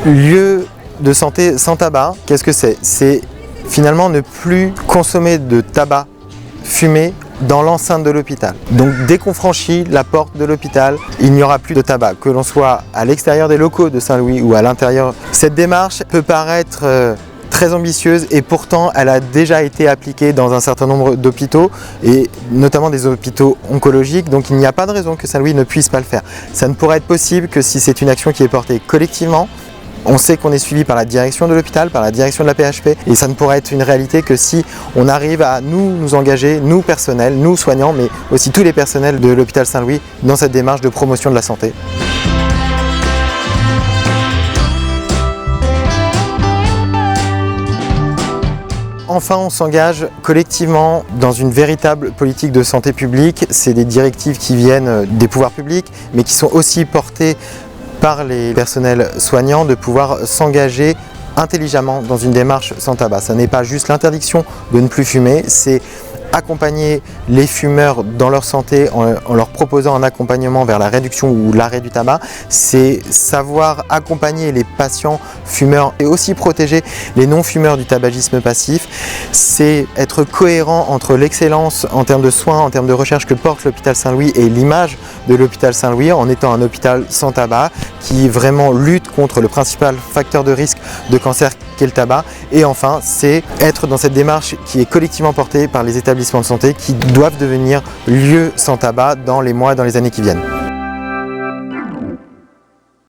Lieu de santé sans tabac, qu'est-ce que c'est? C'est finalement ne plus consommer de tabac fumé dans l'enceinte de l'hôpital. Donc dès qu'on franchit la porte de l'hôpital, il n'y aura plus de tabac, que l'on soit à l'extérieur des locaux de Saint-Louis ou à l'intérieur. Cette démarche peut paraître très ambitieuse et pourtant elle a déjà été appliquée dans un certain nombre d'hôpitaux et notamment des hôpitaux oncologiques, donc il n'y a pas de raison que Saint-Louis ne puisse pas le faire. Ça ne pourrait être possible que si c'est une action qui est portée collectivement. On sait qu'on est suivi par la direction de l'hôpital, par la direction de la PHP et ça ne pourrait être une réalité que si on arrive à nous engager, nous personnels, nous soignants, mais aussi tous les personnels de l'hôpital Saint-Louis dans cette démarche de promotion de la santé. Enfin, on s'engage collectivement dans une véritable politique de santé publique. C'est des directives qui viennent des pouvoirs publics, mais qui sont aussi portées par les personnels soignants de pouvoir s'engager intelligemment dans une démarche sans tabac. Ce n'est pas juste l'interdiction de ne plus fumer, c'est accompagner les fumeurs dans leur santé en leur proposant un accompagnement vers la réduction ou l'arrêt du tabac. C'est savoir accompagner les patients fumeurs et aussi protéger les non-fumeurs du tabagisme passif. C'est être cohérent entre l'excellence en termes de soins, en termes de recherche que porte l'hôpital Saint-Louis et l'image de l'hôpital Saint-Louis en étant un hôpital sans tabac qui vraiment lutte contre le principal facteur de risque de cancer qu'est le tabac. Et enfin, c'est être dans cette démarche qui est collectivement portée par les établissements de santé qui doivent devenir lieux sans tabac dans les mois, dans les années qui viennent.